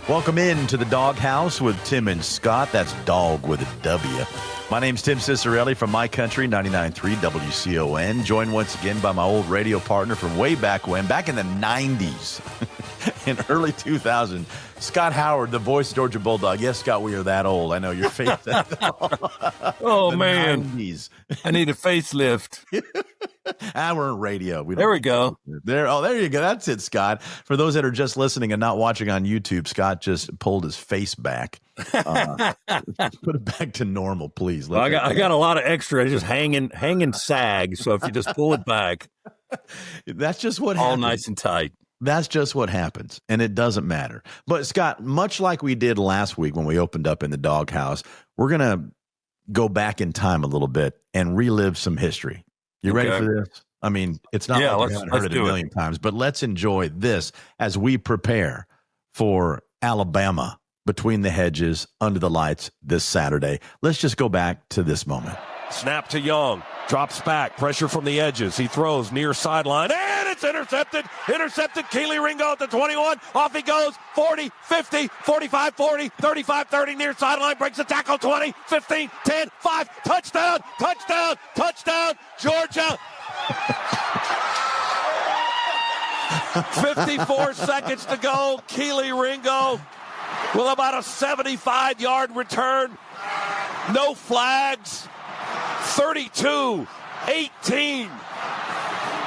Welcome in to the Doghouse with Tim and Scott. That's dog with a W. My name's Tim Cicciarelli from My Country 99.3 WCON. Joined once again by my old radio partner from way back when, back in the 90s, in early 2000, Scott Howard, the voice of Georgia Bulldog. Yes, Scott, we are that old. I know your face. Oh, man. 90s. I need a facelift. We're on radio. There we go. There you go. That's it, Scott. For those that are just listening and not watching on YouTube, Scott just pulled his face back. Put it back to normal, please. Well, I got a lot of extra just hanging sag. So if you just pull it back, that's just what happens. All nice and tight. That's just what happens, and it doesn't matter. But, Scott, much like we did last week when we opened up in the Doghouse, we're going to go back in time a little bit and relive some history. You ready for this? I mean, it's not like we haven't heard it a million times, but let's enjoy this as we prepare for Alabama between the hedges, under the lights this Saturday. Let's just go back to this moment. Snap to Young. Drops back. Pressure from the edges. He throws near sideline. And it's intercepted. Intercepted. Keely Ringo at the 21. Off he goes. 40, 50, 45, 40, 35, 30. Near sideline. Breaks the tackle. 20, 15, 10, 5. Touchdown. Touchdown. Touchdown. Georgia. 54 seconds to go. Keely Ringo with about a 75-yard return. No flags. 32-18.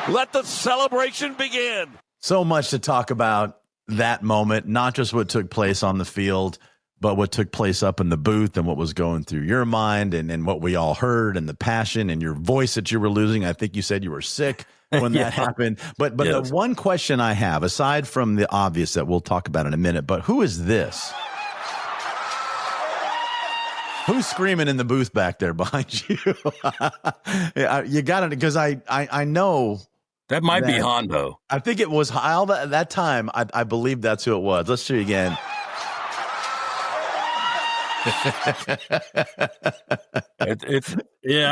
Let the celebration begin. So much to talk about that moment, not just what took place on the field, but what took place up in the booth and what was going through your mind and what we all heard and the passion and your voice that you were losing. I think you said you were sick when that happened. But yes. The one question I have, aside from the obvious that we'll talk about in a minute, but who is this? Who's screaming in the booth back there behind you? You got it, because I know that might be Hondo. I think it was that time. I believe that's who it was. Let's see again. I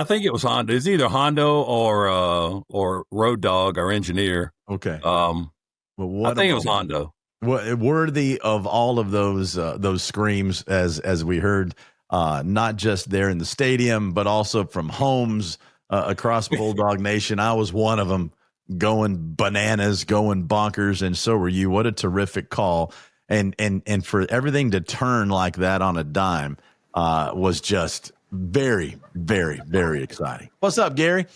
think it was Hondo. It's either Hondo or Road Dog, our engineer. Okay. I think it was Hondo. Worthy of all of those screams as we heard. Not just there in the stadium, but also from homes across Bulldog Nation. I was one of them, going bananas, going bonkers, and so were you. What a terrific call. And for everything to turn like that on a dime was just very, very, very exciting. What's up, Gary?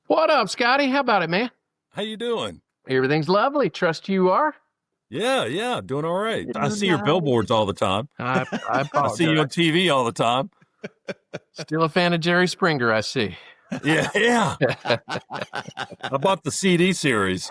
What up, Scotty? How about it, man? How you doing? Everything's lovely. Trust you are. Yeah, doing all right. I see your billboards all the time. I apologize. I see you on TV all the time. Still a fan of Jerry Springer, I see. Yeah. I bought the CD series.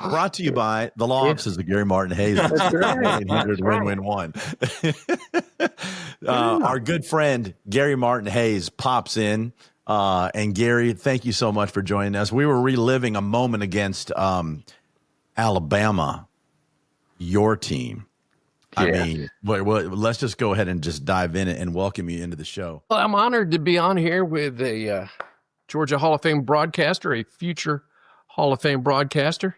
Brought to you by the law offices of Gary Martin Hayes. That's right. 800-win-win-1. Our good friend Gary Martin Hayes pops in. And Gary, thank you so much for joining us. We were reliving a moment against Alabama, your team. I mean, let's just go ahead and just dive in and welcome you into the show. Well, I'm honored to be on here with a Georgia Hall of Fame broadcaster, a future Hall of Fame broadcaster.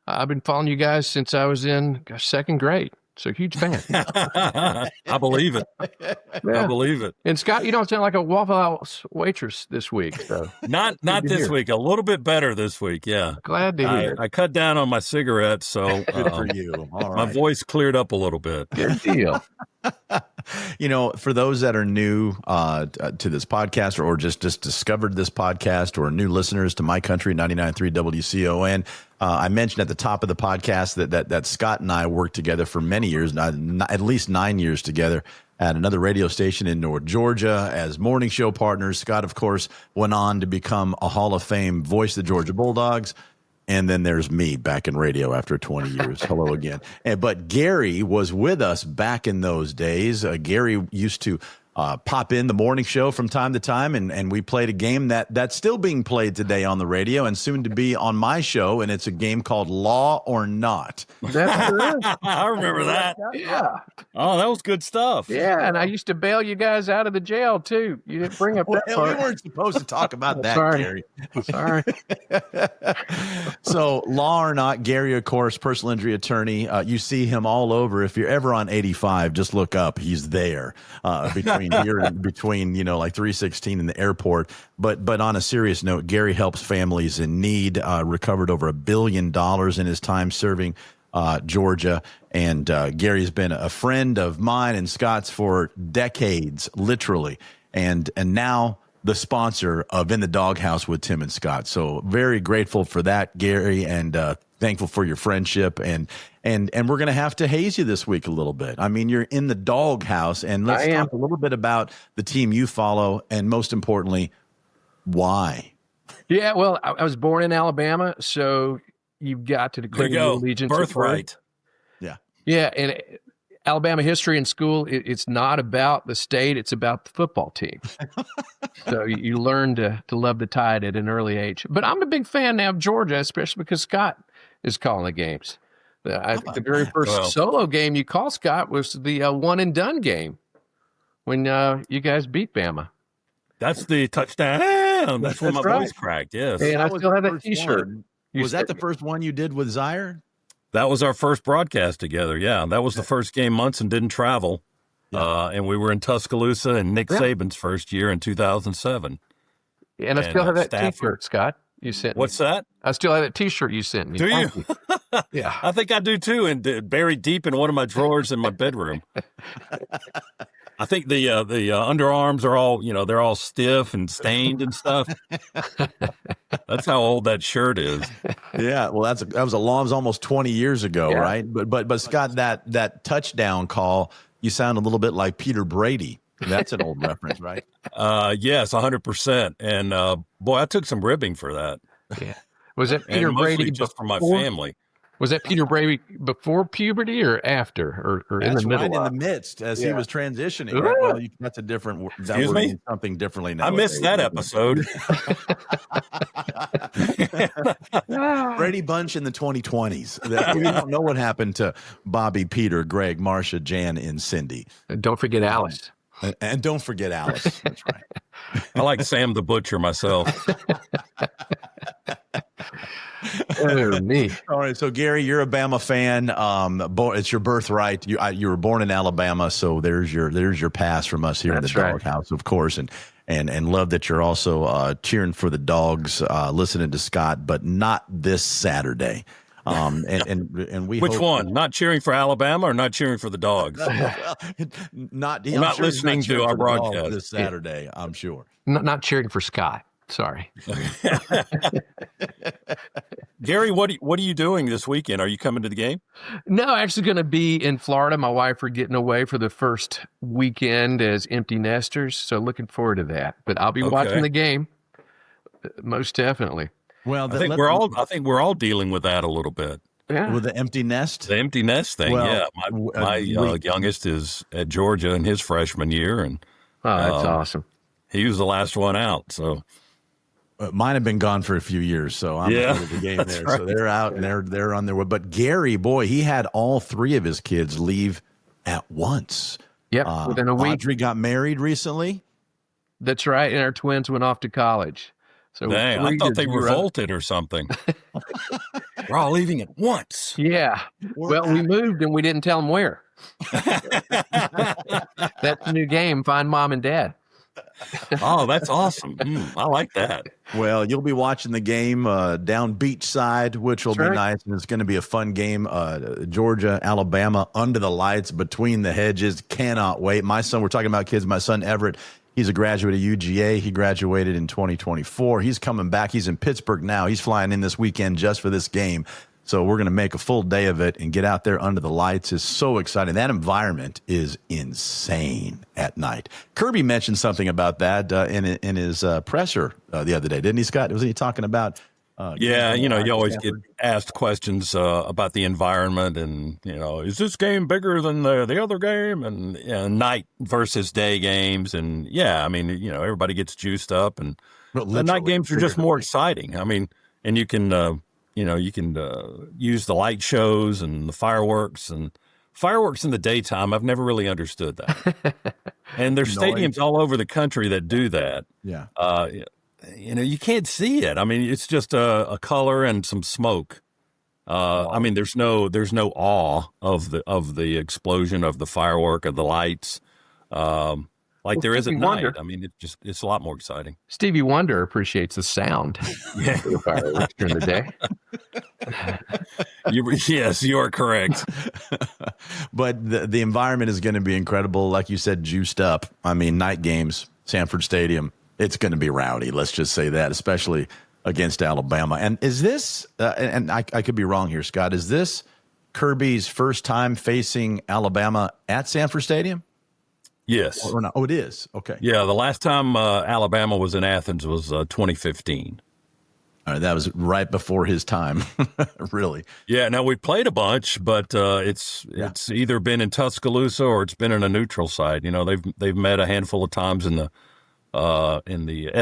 I've been following you guys since I was in second grade. So huge fan. I believe it. Yeah. I believe it. And Scott, you don't sound like a Waffle House waitress this week. So not this week. A little bit better this week. Yeah. Glad to hear. I cut down on my cigarettes, so good for you. All right. My voice cleared up a little bit. Good deal. For those that are new to this podcast or just discovered this podcast or new listeners to My Country 99.3 WCON, I mentioned at the top of the podcast that Scott and I worked together for many years, at least 9 years together at another radio station in North Georgia as morning show partners. Scott, of course, went on to become a Hall of Fame voice of the Georgia Bulldogs. And then there's me back in radio after 20 years. Hello again. But Gary was with us back in those days. Gary used to pop in the morning show from time to time, and we played a game that's still being played today on the radio and soon to be on my show, and it's a game called Law or Not. That's correct. I remember that. Yeah. Oh, that was good stuff. Yeah, and I used to bail you guys out of the jail, too. You didn't bring up that Well, part. we weren't supposed to talk about that, Sorry. Gary. Sorry. So, Law or Not, Gary, of course, personal injury attorney. You see him all over. If you're ever on 85, just look up. He's there between here and between, like 316 and the airport. But on a serious note, Gary helps families in need, recovered over $1 billion in his time serving Georgia. And Gary's been a friend of mine and Scott's for decades, literally. And now the sponsor of In the Doghouse with Tim and Scott. So very grateful for that, Gary, and thankful for your friendship. And we're going to have to haze you this week a little bit. I mean, you're in the Doghouse, and let's talk a little bit about the team you follow, and most importantly, why. Yeah, well, I was born in Alabama, so you've got to declare your allegiance. Birthright. Yeah, and Alabama history in school, it's not about the state, it's about the football team. So you learn to love the Tide at an early age. But I'm a big fan now of Georgia, especially because Scott is calling the games. I think the very first solo game you called, Scott, was the one and done game when you guys beat Bama. That's the touchdown. That's when my right. voice cracked, yes. And I still have that T-shirt. Was that the first one you did with Zaire? That was our first broadcast together, yeah. That was the first game Munson didn't travel, and we were in Tuscaloosa in Nick Saban's first year in 2007. And I still have that Stafford. T-shirt, Scott, you sent me. What's that? I still have that T-shirt you sent me. Do you? Thank you. Yeah. I think I do too, and buried deep in one of my drawers in my bedroom. I think the underarms are all, they're all stiff and stained and stuff. That's how old that shirt is. Yeah, well, that was almost 20 years ago, right? But Scott, that touchdown call, you sound a little bit like Peter Brady. That's an old reference, right? Yes, 100%. And boy, I took some ribbing for that. Yeah. Was that Peter Brady just for my family? Was that Peter Brady before puberty or after, or in the middle? Right in the midst as he was transitioning. Right? Well, that's a different. Excuse me? Something differently now. I missed that episode. Brady Bunch in the 2020s. We don't know what happened to Bobby, Peter, Greg, Marsha, Jan, and Cindy. And don't forget Alice. And don't forget Alice. That's right. I like Sam the Butcher myself. Oh, me. All right, so Gary, you're a Bama fan. It's your birthright. You were born in Alabama, so there's your pass from us here in the Doghouse, of course, and love that you're also cheering for the Dogs, listening to Scott, but not this Saturday. And we Which hope one? Not cheering for Alabama or not cheering for the Dogs? not listening to our broadcast this Saturday. I'm sure. Not cheering for Scott. Sorry. Gary, what are you doing this weekend? Are you coming to the game? No, actually going to be in Florida. My wife are getting away for the first weekend as empty nesters, so looking forward to that. But I'll be watching the game, most definitely. Well, I think we're all dealing with that a little bit. Yeah. With the empty nest? The empty nest thing, My youngest is at Georgia in his freshman year, and that's awesome. He was the last one out, so... Mine have been gone for a few years, so I'm out of the game there. Right. So they're out and they're on their way. But Gary, boy, he had all three of his kids leave at once. Yep, within a week. Audrey got married recently. That's right, and our twins went off to college. So dang, I thought they revolted or something. We're all leaving at once. Yeah. Well, we moved and we didn't tell them where. That's the new game. Find mom and dad. Oh, that's awesome. I like that. Well, you'll be watching the game down beachside, which will be nice, and it's going to be a fun game. Georgia, Alabama, under the lights, between the hedges. Cannot wait. My son, we're talking about kids. My son, Everett, he's a graduate of UGA. He graduated in 2024. He's coming back. He's in Pittsburgh now. He's flying in this weekend just for this game. So we're going to make a full day of it and get out there under the lights. Is so exciting. That environment is insane at night. Kirby mentioned something about that in his presser the other day, didn't he, Scott? Wasn't he talking about Yeah, you always get asked questions about the environment, and is this game bigger than the other game, and night versus day games, and everybody gets juiced up, and the night games are just more exciting. I mean, and you can use the light shows and the fireworks in the daytime. I've never really understood that, and there's stadiums all over the country that do that. Yeah. You can't see it. I mean, it's just a color and some smoke. I mean, there's no awe of the explosion of the firework of the lights, like there is at night. I mean, it's a lot more exciting. Stevie Wonder appreciates the sound of the fireworks during the day. Yes, you are correct. But the environment is going to be incredible, like you said, juiced up. I mean, night games, Sanford Stadium. It's going to be rowdy. Let's just say that, especially against Alabama. And is this, and I could be wrong here, Scott, is this Kirby's first time facing Alabama at Sanford Stadium? Yes. Or not? Oh, it is. Okay. Yeah, the last time Alabama was in Athens was 2015. All right, that was right before his time, really. Yeah, now we've played a bunch, but it's either been in Tuscaloosa or it's been in a neutral site. They've met a handful of times in the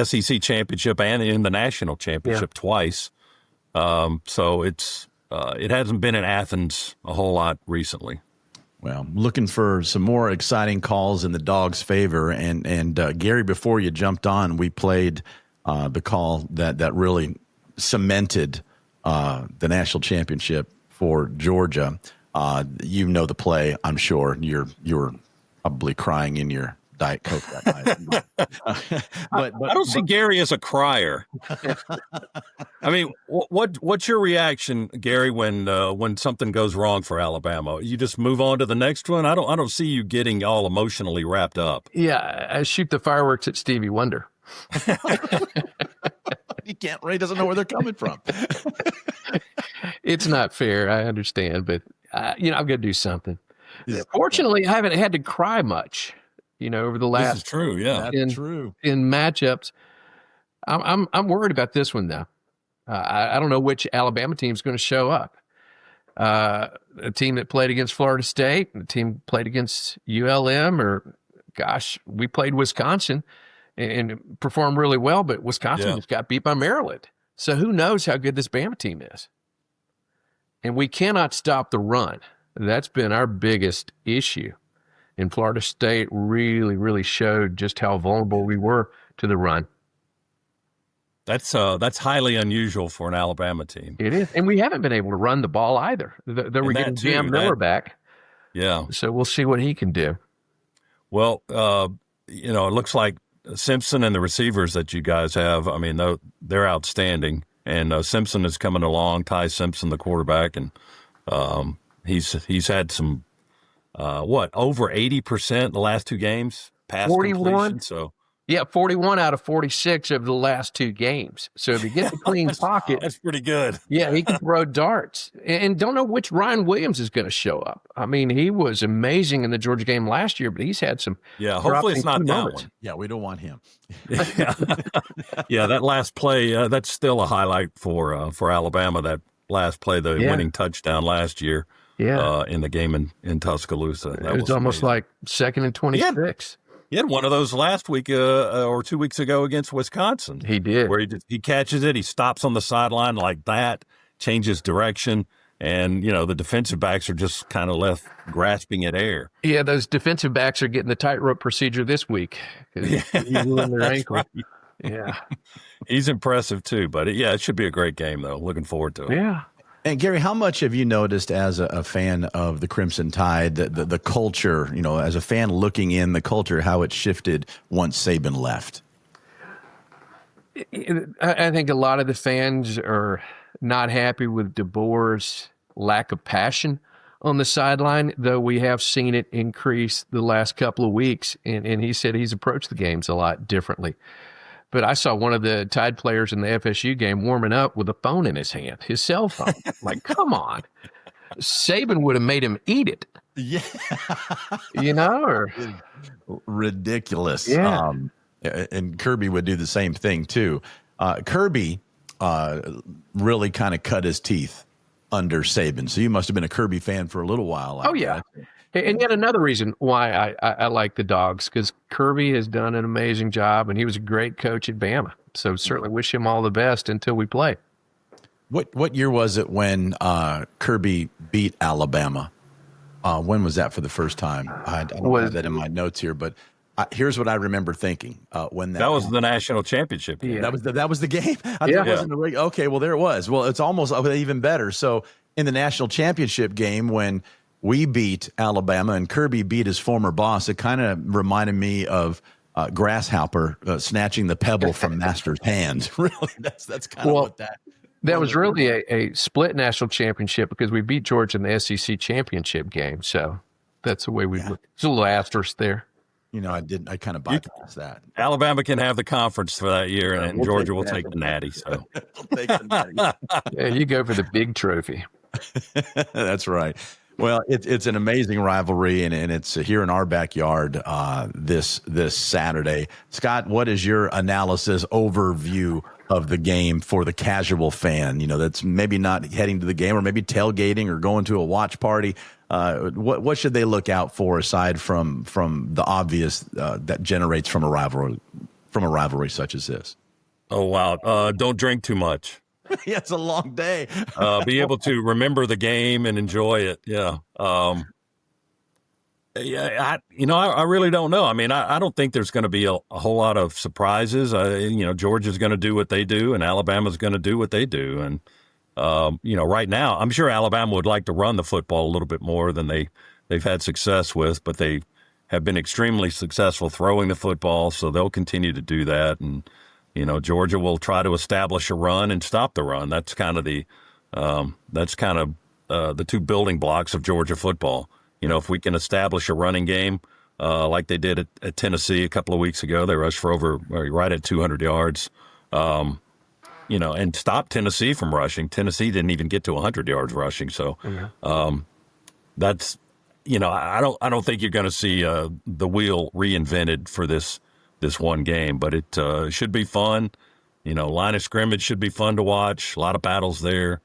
SEC championship and in the national championship twice. So it hasn't been in Athens a whole lot recently. Well, looking for some more exciting calls in the Dogs' favor. And Gary, before you jumped on, we played the call that really cemented the national championship for Georgia. The play, I'm sure. You're probably crying in your Diet Coke that night. but I don't see Gary as a crier. I mean, what's your reaction, Gary, when something goes wrong for Alabama? You just move on to the next one? I don't see you getting all emotionally wrapped up. Yeah, I shoot the fireworks at Stevie Wonder. Ray doesn't know where they're coming from. It's not fair. I understand, but I've got to do something. Yeah. Fortunately, I haven't had to cry much. Over the last. This is true. Yeah, that's true. In matchups, I'm worried about this one though. I don't know which Alabama team is going to show up. A team that played against Florida State, a team played against ULM, or we played Wisconsin and performed really well, but Wisconsin just got beat by Maryland. So who knows how good this Bama team is? And we cannot stop the run. That's been our biggest issue. And Florida State really, really showed just how vulnerable we were to the run. That's highly unusual for an Alabama team. It is. And we haven't been able to run the ball either. They were getting Jam Miller back. Yeah. So we'll see what he can do. Well, it looks like Simpson and the receivers that you guys have, I mean, they're outstanding. And Simpson is coming along, Ty Simpson, the quarterback, and he's had some over 80% the last two games pass 41 completion. So 41 out of 46 of the last two games. So if he gets a clean pocket, that's pretty good. Yeah, he can throw darts. And don't know which Ryan Williams is going to show up. I mean, he was amazing in the Georgia game last year, but he's had some. Yeah, hopefully it's not that one. Yeah, we don't want him. Yeah, that last play, that's still a highlight for Alabama. That last play, the winning touchdown last year. Yeah, in the game in Tuscaloosa. It was almost like 2nd and 26. He had one of those last week or 2 weeks ago against Wisconsin. He did. Where he catches it, he stops on the sideline like that, changes direction, and, the defensive backs are just kind of left grasping at air. Yeah, those defensive backs are getting the tightrope procedure this week because he's ruined their ankle. Right. Yeah. He's impressive too, but it should be a great game, though. Looking forward to it. Yeah. And Gary, how much have you noticed as a fan of the Crimson Tide, the culture, as a fan looking in the culture, how it shifted once Saban left? I think a lot of the fans are not happy with DeBoer's lack of passion on the sideline, though we have seen it increase the last couple of weeks. And he said he's approached the games a lot differently. But I saw one of the Tide players in the FSU game warming up with a phone in his hand, his cell phone. Like, come on. Saban would have made him eat it. Yeah. Or ridiculous. Yeah. And Kirby would do the same thing too. Kirby, really kind of cut his teeth under Saban. So you must have been a Kirby fan for a little while. Oh, yeah. And yet another reason why I like the Dogs, because Kirby has done an amazing job, and he was a great coach at Bama. So certainly wish him all the best until we play. What year was it when Kirby beat Alabama? When was that for the first time? I don't have that in my notes here, but here's what I remember thinking when that was the national championship game. Yeah. That was the game. I thought Yeah. it wasn't okay, well there it was. Well, it's almost even better. So in the national championship game when we beat Alabama and Kirby beat his former boss, it kind of reminded me of Grasshopper snatching the pebble from Master's hand. Really, that's kind of what that. That was really a split national championship because we beat Georgia in the SEC championship game. So that's the way we look. There's a little asterisk there. You know, I kind of bypassed that. Alabama can have the conference for that year, and Georgia will take the natty. So We'll take the natty. Yeah, you go for the big trophy. That's right. Well, it's an amazing rivalry, and it's here in our backyard this Saturday. Scott, what is your analysis overview of the game for the casual fan? You know, that's maybe not heading to the game or maybe tailgating or going to a watch party. What should they look out for aside from the obvious that generates from a rivalry such as this? Oh, wow. Don't drink too much. Yeah, it's a long day. Be able to remember the game and enjoy it. Yeah. I really don't know. I mean, I don't think there's going to be a whole lot of surprises. Georgia's going to do what they do, and Alabama's going to do what they do. And, right now, I'm sure Alabama would like to run the football a little bit more than they've had success with, but they have been extremely successful throwing the football, so they'll continue to do that. And, Georgia will try to establish a run and stop the run. That's kind of the two building blocks of Georgia football. If we can establish a running game like they did at Tennessee a couple of weeks ago, they rushed for right at 200 yards, and stop Tennessee from rushing. Tennessee didn't even get to 100 yards rushing. So that's, I don't think you're going to see the wheel reinvented for this one game, but it should be fun. Line of scrimmage should be fun to watch. A lot of battles there.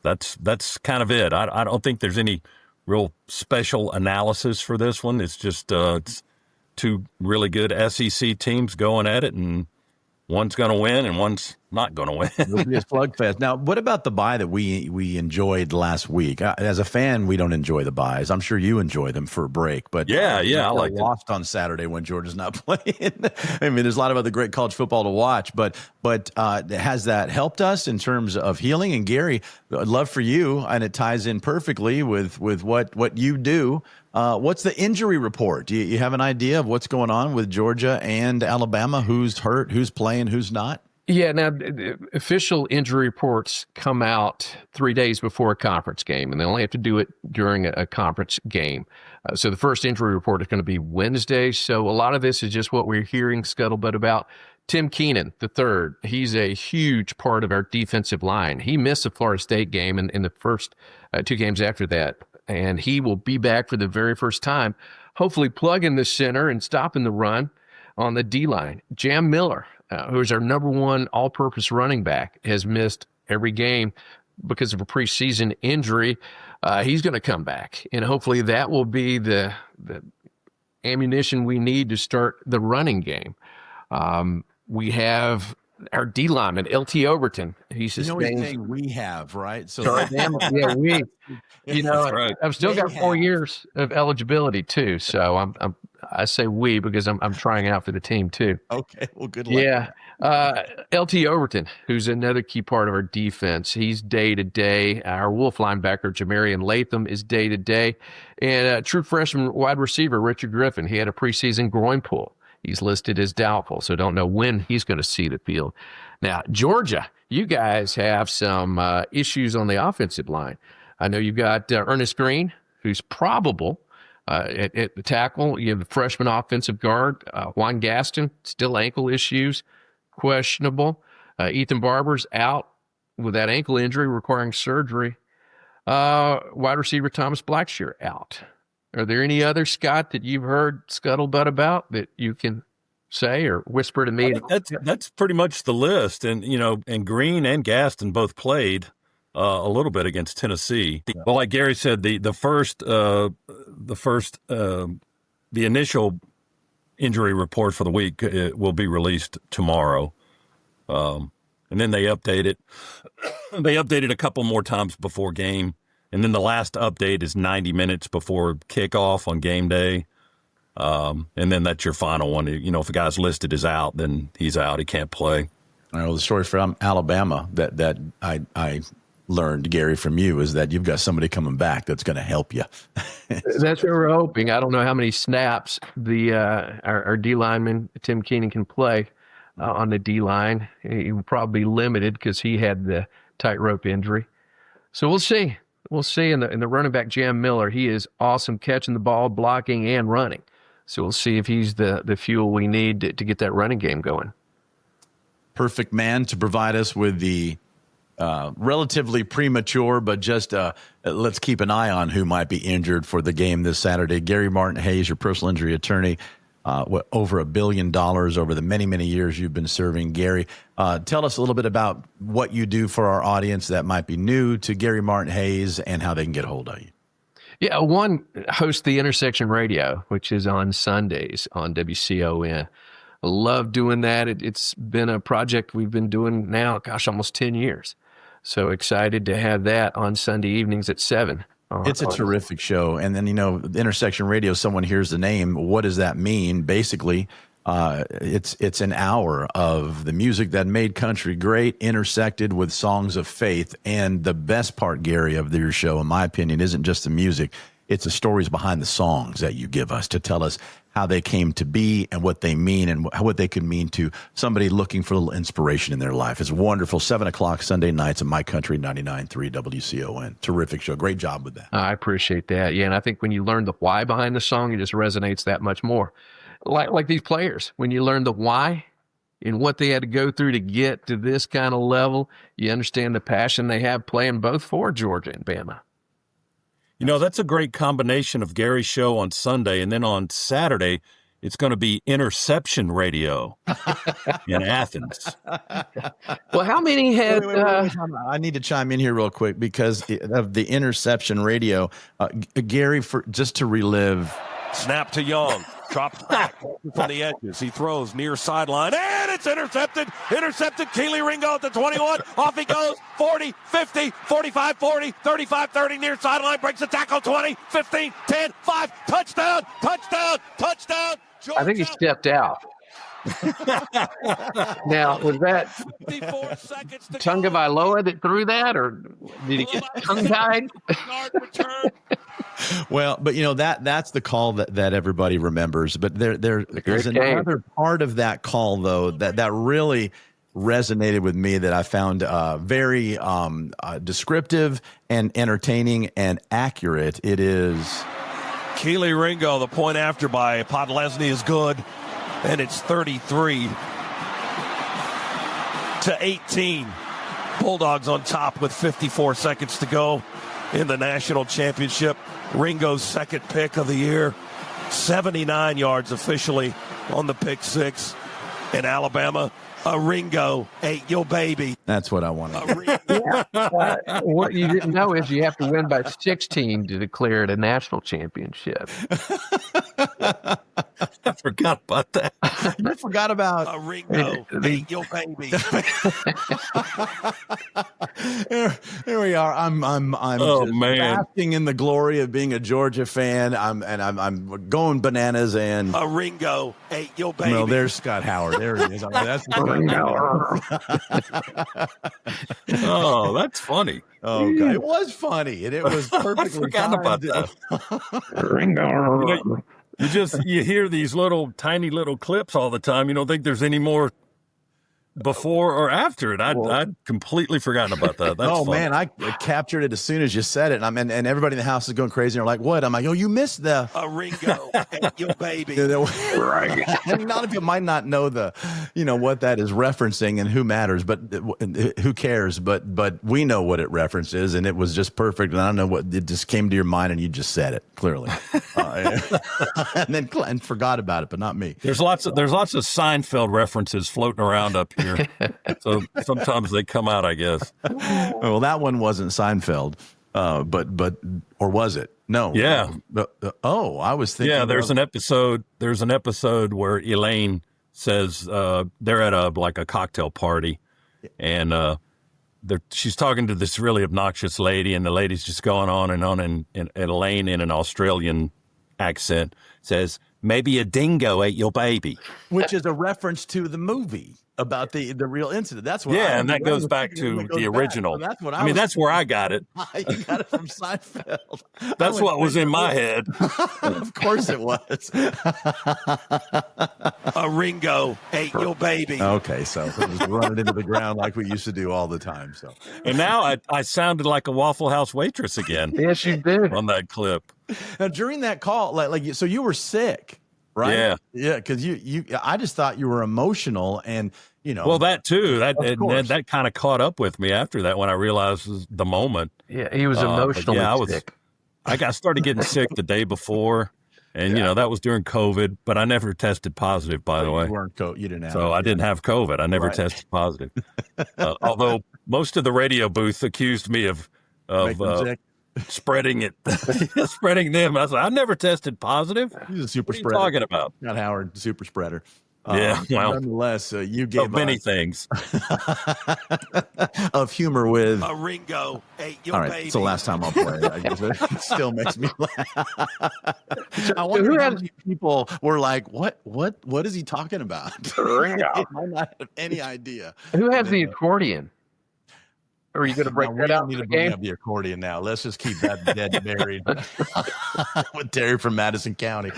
That's kind of it. I don't think there's any real special analysis for this one. It's just it's two really good SEC teams going at it, and one's going to win and one's not going to win. It'll be a slugfest. Now, what about the bye that we enjoyed last week? As a fan, we don't enjoy the byes. I'm sure you enjoy them for a break. But yeah, I like lost on Saturday when Georgia's not playing. I mean, there's a lot of other great college football to watch. But has that helped us in terms of healing? And Gary, I'd love for you, and it ties in perfectly with what you do. What's the injury report? Do you have an idea of what's going on with Georgia and Alabama? Who's hurt? Who's playing? Who's not? Yeah, now official injury reports come out 3 days before a conference game, and they only have to do it during a conference game. So the first injury report is going to be Wednesday. So a lot of this is just what we're hearing scuttlebutt about. Tim Keenan, the third, he's a huge part of our defensive line. He missed the Florida State game in the first 2 games after that, and he will be back for the very first time, hopefully plugging the center and stopping the run on the D-line. Jam Miller, who is our number one all-purpose running back, has missed every game because of a preseason injury. He's going to come back, and hopefully that will be the ammunition we need to start the running game. We have our D lineman, LT Overton. He's saying we have, right? So yeah, we. Right. I've still got 4 years of eligibility too, so I say we because I'm trying out for the team too. Okay, well, good luck. Yeah, LT Overton, who's another key part of our defense. He's day to day. Our Wolf linebacker Jamarian Latham is day to day, and true freshman wide receiver Richard Griffin. He had a preseason groin pull. He's listed as doubtful, so don't know when he's going to see the field. Now, Georgia, you guys have some issues on the offensive line. I know you've got Ernest Green, who's probable at the tackle. You have the freshman offensive guard, Juan Gaston, still ankle issues, questionable. Ethan Barber's out with that ankle injury requiring surgery. Wide receiver Thomas Blackshear out. Are there any others, Scott, that you've heard scuttlebutt about that you can say or whisper to me? That's pretty much the list. And, and Green and Gaston both played a little bit against Tennessee. Well, like Gary said, the initial injury report for the week will be released tomorrow. And then they update it. They update it a couple more times before game. And then the last update is 90 minutes before kickoff on game day. And then that's your final one. If a guy's listed as out, then he's out. He can't play. I know the story from Alabama that I learned, Gary, from you is that you've got somebody coming back that's going to help you. That's what we're hoping. I don't know how many snaps our D lineman Tim Keenan can play on the D line. He will probably be limited because he had the tightrope injury. So we'll see. We'll see. In the running back, Jam Miller, he is awesome catching the ball, blocking, and running. So we'll see if he's the fuel we need to get that running game going. Perfect man to provide us with the relatively premature, but just let's keep an eye on who might be injured for the game this Saturday. Gary Martin Hayes, your personal injury attorney, over $1 billion over the many, many years you've been serving. Gary, tell us a little bit about what you do for our audience that might be new to Gary Martin Hayes and how they can get a hold of you. Yeah, one hosts the Intersection Radio, which is on Sundays on WCON. I love doing that. It's been a project we've been doing now, almost 10 years. So excited to have that on Sunday evenings at 7. It's a terrific show. And then, the Intersection Radio, someone hears the name. What does that mean? Basically, it's an hour of the music that made country great, intersected with songs of faith. And the best part, Gary, of your show, in my opinion, isn't just the music. It's the stories behind the songs that you give us to tell us how they came to be and what they mean and what they could mean to somebody looking for a little inspiration in their life. It's wonderful. 7 o'clock Sunday nights on My Country 99.3 WCON. Terrific show. Great job with that. I appreciate that. Yeah, and I think when you learn the why behind the song, it just resonates that much more. Like these players, when you learn the why and what they had to go through to get to this kind of level, you understand the passion they have playing both for Georgia and Bama. That's a great combination of Gary's show on Sunday, and then on Saturday, it's going to be Interception Radio in Athens. Well, how many had... Wait, I need to chime in here real quick because of the Interception Radio. Gary, just to relive... Snap to Young. Drops back from the edges. He throws near sideline, and it's intercepted. Intercepted. Keely Ringo at the 21. Off he goes. 40, 50, 45, 40, 35, 30 near sideline. Breaks the tackle. 20, 15, 10, 5. Touchdown. Touchdown. Touchdown. Georgia. I think he stepped out. Now, was that Tagovailoa that threw that, or did he get tongue-tied? Well, but that's the call that everybody remembers. But there's another part of that call though that really resonated with me that I found very descriptive and entertaining and accurate. It is Keely Ringo. The point after by Podlesny is good, and it's 33-18. Bulldogs on top with 54 seconds to go in the national championship. Ringo's second pick of the year, 79 yards officially on the pick six in Alabama. A Ringo ate your baby. That's what I wanted. What you didn't know is you have to win by 16 to declare it a national championship. I forgot about that. You forgot about a Ringo ate your baby. Here we are. I'm basking in the glory of being a Georgia fan. I'm going bananas, and a Ringo ate your baby. Well, there's Scott Howard. There he is. That's oh, that's funny. Oh, God. It was funny, and it was perfectly I forgot about that. Ringo. You hear these tiny little clips all the time. You don't think there's any more before or after it. I'd completely forgotten about that. That's funny. Man, I captured it as soon as you said it, and everybody in the house is going crazy. And they're like, "What?" I'm like, "Oh, you missed the Ringo, your baby." Right. And a lot of you might not know what that is referencing and who matters, but who cares? But we know what it references, and it was just perfect. And I don't know what it just came to your mind, and you just said it clearly, and forgot about it, but not me. There's lots of Seinfeld references floating around up here, so sometimes they come out, I guess. Well, that one wasn't Seinfeld, but or was it? No. Yeah. I was thinking. Yeah, there's an episode. There's an episode where Elaine says they're at a cocktail party, and she's talking to this really obnoxious lady, and the lady's just going on, and Elaine in an Australian accent says, "Maybe a dingo ate your baby," which is a reference to the movie about the real incident. That's what. Yeah, and that goes back to the original. So that's what that's where I got it. You got it from Seinfeld. That's what was in my head. Of course it was. A Ringo ate your baby. Okay, so it was running into the ground like we used to do all the time. So, and now I sounded like a Waffle House waitress again. Yes, you did on that clip. Now during that call, so you were sick. Right. Yeah. Because I just thought you were emotional, and Well, that too. That kind of caught up with me after that when I realized the moment. Yeah, he was emotionally sick. I started getting sick the day before, and that was during COVID. But I never tested positive, by the way. You didn't have. So I didn't have COVID. I never tested positive. Although most of the radio booth accused me of spreading it, spreading them. I said, I never tested positive. He's a super spreader. What are you talking about? Not Howard, super spreader. Yeah, well, nonetheless, you gave many things of humor with a Ringo ate your all right, baby. it's the last time I'll play it. I guess it still makes me laugh. I wonder how many people were like, "What is he talking about?" Ringo. I might not have any idea. Who has the accordion? Or are you going to break that out? We don't need to bring up the accordion now. Let's just keep that dead and buried with Terry from Madison County.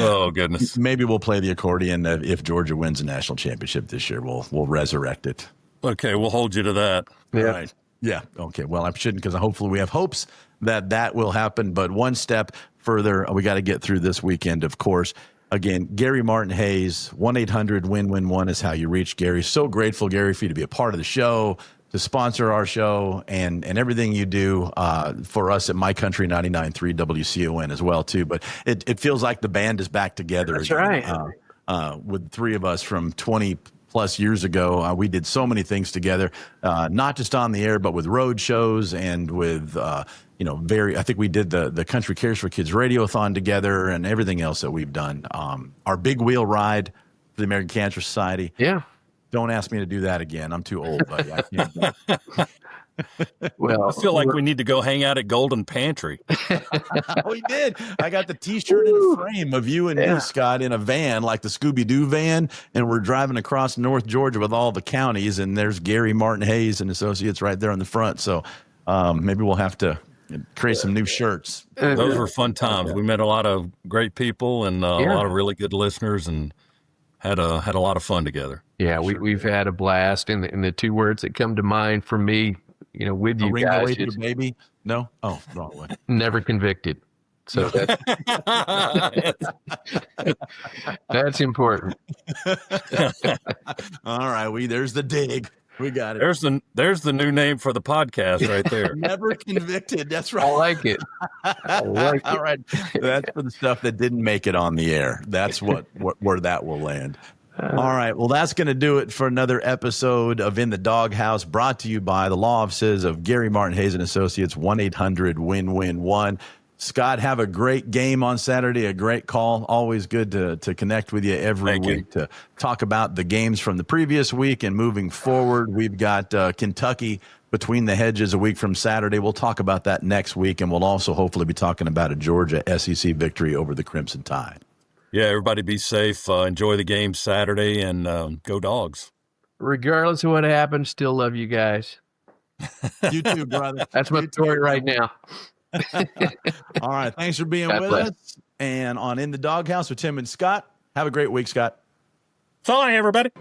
Oh, goodness. Maybe we'll play the accordion if Georgia wins the national championship this year. We'll resurrect it. Okay, we'll hold you to that. Yeah. Right. Yeah. Okay. Well, I shouldn't, because hopefully we have hopes that will happen. But one step further, we got to get through this weekend, of course. Again, Gary Martin Hayes, 1-800-WIN-WIN-1 is how you reach Gary. So grateful, Gary, for you to be a part of the show, to sponsor our show, and everything you do for us at My Country 99.3 WCON as well, too. But it feels like the band is back together. That's again, right. With three of us from 20-plus years ago. We did so many things together, not just on the air, but with road shows and with I think we did the Country Cares for Kids Radiothon together and everything else that we've done. Our big wheel ride for the American Cancer Society. Yeah. Don't ask me to do that again. I'm too old, buddy. I can't do it. Well, I feel like we need to go hang out at Golden Pantry. We did. I got the T-shirt in a frame of you and me, Scott, in a van, like the Scooby-Doo van, and we're driving across North Georgia with all the counties, and there's Gary Martin Hayes and Associates right there on the front. So maybe we'll have to create some new shirts. Those were fun times. We met a lot of great people and a lot of really good listeners, and had a lot of fun together. Yeah, we've had a blast. And the two words that come to mind for me, with you Ringo guys, ate your baby? No? Oh, wrong way. Never convicted. So that's important. All right, there's the dig. We got it. There's the new name for the podcast right there. Never convicted. That's right. I like it. All right. That's for the stuff that didn't make it on the air. That's where that will land. All right. Well, that's going to do it for another episode of In the Doghouse, brought to you by the law offices of Gary Martin Hayes and Associates, 1-800-WIN-WIN-1. Scott, have a great game on Saturday, a great call. Always good to connect with you every week to talk about the games from the previous week and moving forward. We've got Kentucky between the hedges a week from Saturday. We'll talk about that next week, and we'll also hopefully be talking about a Georgia SEC victory over the Crimson Tide. Yeah, everybody be safe. Enjoy the game Saturday, and go Dogs. Regardless of what happens, still love you guys. You too, brother. That's my story right now. All right. Thanks for being with us. And on In the Doghouse with Tim and Scott. Have a great week, Scott. So long, everybody.